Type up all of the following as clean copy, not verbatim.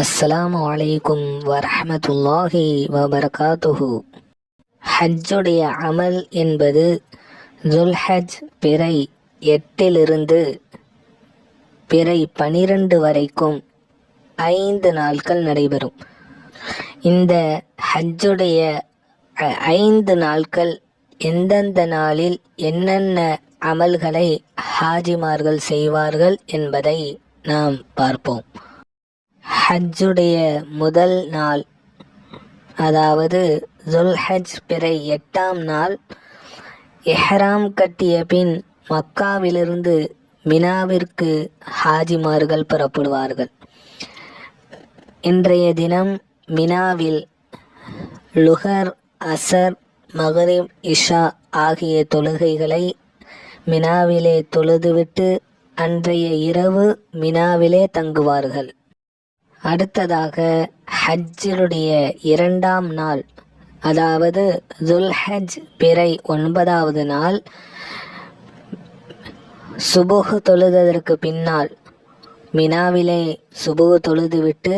அஸ்ஸலாமு அலைக்கும் வரஹ்மத்துல்லாஹி வபரகாத்துஹு. ஹஜ்ஜுடைய அமல் என்பது துல்ஹஜ் பிறை 8 பிறை 12 வரைக்கும் 5 நாட்கள் நடைபெறும். இந்த ஹஜ்ஜுடைய 5 நாட்கள் எந்தெந்த நாளில் என்னென்ன அமல்களை ஹாஜிமார்கள் செய்வார்கள் என்பதை நாம் பார்ப்போம். ஹஜ்ஜுடைய முதல் நாள், அதாவது துல்ஹஜ் பிறை 8ஆம் நாள், இஹ்ராம் கட்டிய பின் மக்காவிலிருந்து மினாவிற்கு ஹாஜிமார்கள் புறப்படுவார்கள். இன்றைய தினம் மினாவில் லுஹர், அசர், மகரிப், இஷா ஆகிய தொழுகைகளை மினாவிலே தொழுதுவிட்டு அன்றைய இரவு மினாவிலே தங்குவார்கள். அடுத்ததாக ஹஜ்ஜினுடைய 2ஆம் நாள், அதாவது துல்ஹஜ் பிறை 9வது நாள், சுபுஹ் தொழுததற்கு பின்னால் மினாவிலே சுபுஹ் தொழுதுவிட்டு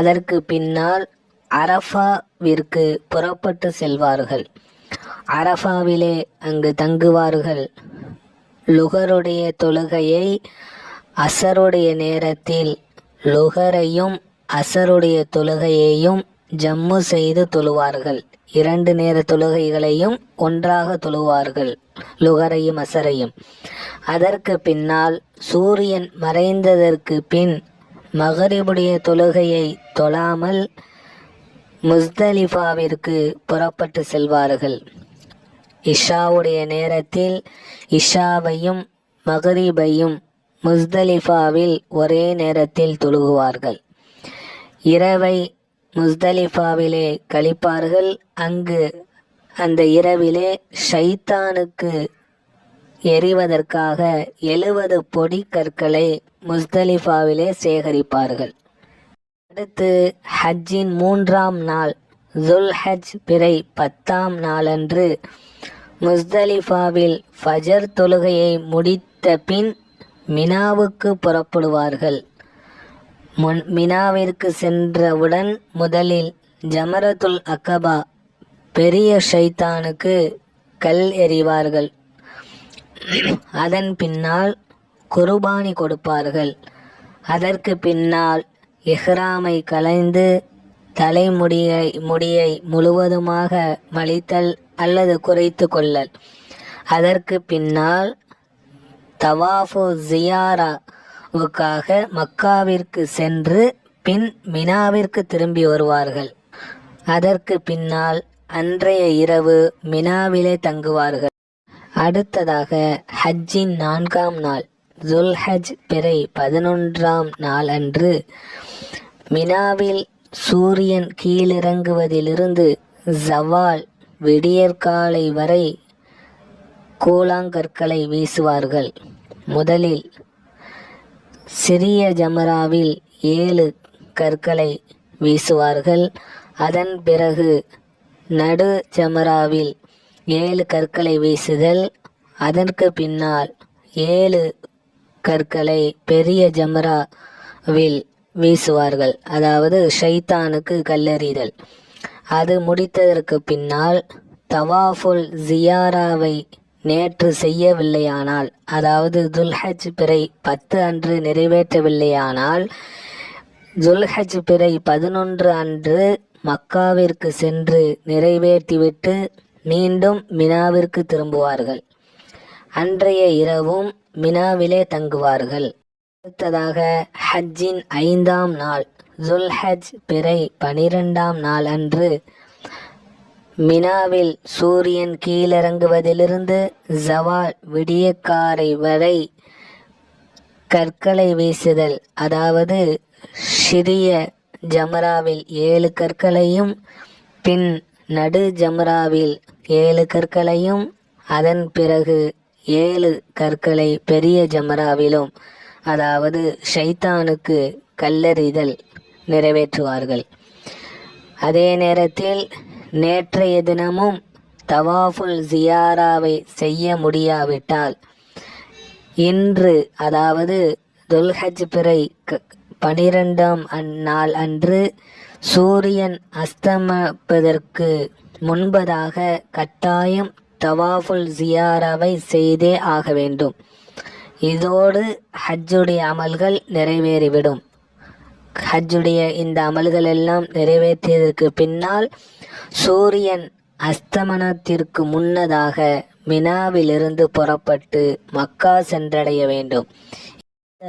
அதற்கு பின்னால் அரஃபாவிற்கு புறப்பட்டு செல்வார்கள். அரஃபாவிலே அங்கு தங்குவார்கள். லுஹருடைய தொழுகையை அசருடைய நேரத்தில் லுஹரையும் அசருடைய தொழுகையையும் ஜம்மு செய்து தொழுவார்கள். 2 நேர தொழுகைகளையும் ஒன்றாக தொழுவார்கள், லுஹரையும் அசரையும். அதற்கு பின்னால் சூரியன் மறைந்ததற்கு பின் மகரிபுடைய தொழுகையை தொழாமல் முஸ்தலிஃபாவிற்கு புறப்பட்டு செல்வார்கள். இஷாவுடைய நேரத்தில் இஷாவையும் மகரிபையும் முஸ்தலிஃபாவில் ஒரே நேரத்தில் தொழுகுவார்கள். இரவை முஸ்தலிஃபாவிலே கழிப்பார்கள். அங்கு அந்த இரவிலே ஷைத்தானுக்கு எறிவதற்காக 70 பொடி கற்களை முஸ்தலிஃபாவிலே சேகரிப்பார்கள். அடுத்து ஹஜ்ஜின் 3ஆம் நாள், துல்ஹஜ் பிறை 10ஆம் நாளன்று முஸ்தலிஃபாவில் ஃபஜர் தொழுகையை முடித்த பின் மினாவுக்கு புறப்படுவார்கள். மினாவிற்கு சென்றவுடன் முதலில் ஜமரத்துல் அக்கபா, பெரிய ஷைத்தானுக்கு கல் எறிவார்கள். அதன் பின்னால் குர்பானி கொடுப்பார்கள். அதற்கு பின்னால் இஹ்ராமை களைந்து தலைமுடியை முழுவதுமாக மலித்தல் அல்லது குறைத்து கொள்ளல். அதற்கு பின்னால் தவாஃபு ஜியாராவுக்காக மக்காவிற்கு சென்று பின் மினாவிற்கு திரும்பி வருவார்கள். அதற்கு பின்னால் அன்றைய இரவு மினாவிலே தங்குவார்கள். அடுத்ததாக ஹஜ்ஜின் 4ஆம் நாள், துல்ஹஜ் பிறை 11ஆம் நாள் அன்று மினாவில் சூரியன் கீழிறங்குவதிலிருந்து ஜவால் விடியற்காலை வரை கூழாங்கற்களை வீசுவார்கள். முதலில் சிறிய ஜமராவில் 7 கற்களை வீசுவார்கள். அதன் பிறகு நடு ஜமராவில் 7 கற்களை வீசுதல். அதற்கு பின்னால் 7 கற்களை பெரிய ஜமராவில் வீசுவார்கள், அதாவது ஷைத்தானுக்கு கல்லெறிதல். அது முடித்ததற்கு பின்னால் தவாஃபுல் ஜியாராவை நேற்று செய்யவில்லையானால், அதாவது துல்ஹஜ் பிறை 10 அன்று நிறைவேற்றவில்லையானால், துல்ஹஜ் பிறை 11 அன்று மக்காவிற்கு சென்று நிறைவேற்றிவிட்டு மீண்டும் மினாவிற்கு திரும்புவார்கள். அன்றைய இரவும் மினாவிலே தங்குவார்கள். அடுத்ததாக ஹஜ்ஜின் 5ஆம் நாள், துல்ஹஜ் பிறை 12ஆம் நாள் அன்று மினாவில் சூரியன் கீழிறங்குவதிலிருந்து ஜவால் விடியக்காரை வரை கற்களை வீசுதல், அதாவது சிறிய ஜமராவில் 7 கற்களையும் பின் நடு ஜமராவில் 7 கற்களையும் அதன் பிறகு 7 கற்களை பெரிய ஜமராவிலும், அதாவது ஷைத்தானுக்கு கல்லெறிதல் நிறைவேற்றுவார்கள். அதே நேரத்தில் நேற்றைய தினமும் தவாஃபுல் ஜியாராவை செய்ய முடியாவிட்டால் இன்று, அதாவது துல்ஹஜ் பிறை 12ஆம் நாள் அன்று சூரியன் அஸ்தமிப்பதற்கு முன்பதாக கட்டாயம் தவாஃபுல் ஜியாராவை செய்தே ஆக வேண்டும். இதோடு ஹஜ்ஜுடைய அமல்கள் நிறைவேறிவிடும். ஹஜ்ஜுடைய இந்த அமல்கள் எல்லாம் நிறைவேற்றியதற்கு பின்னால் சூரியன் அஸ்தமனத்திற்கு முன்னதாக மினாவிலிருந்து புறப்பட்டு மக்கா சென்றடைய வேண்டும். இந்த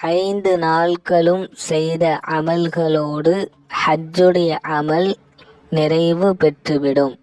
5 நாட்களும் செய்த அமல்களோடு ஹஜ்ஜுடைய அமல் நிறைவு பெற்றுவிடும்.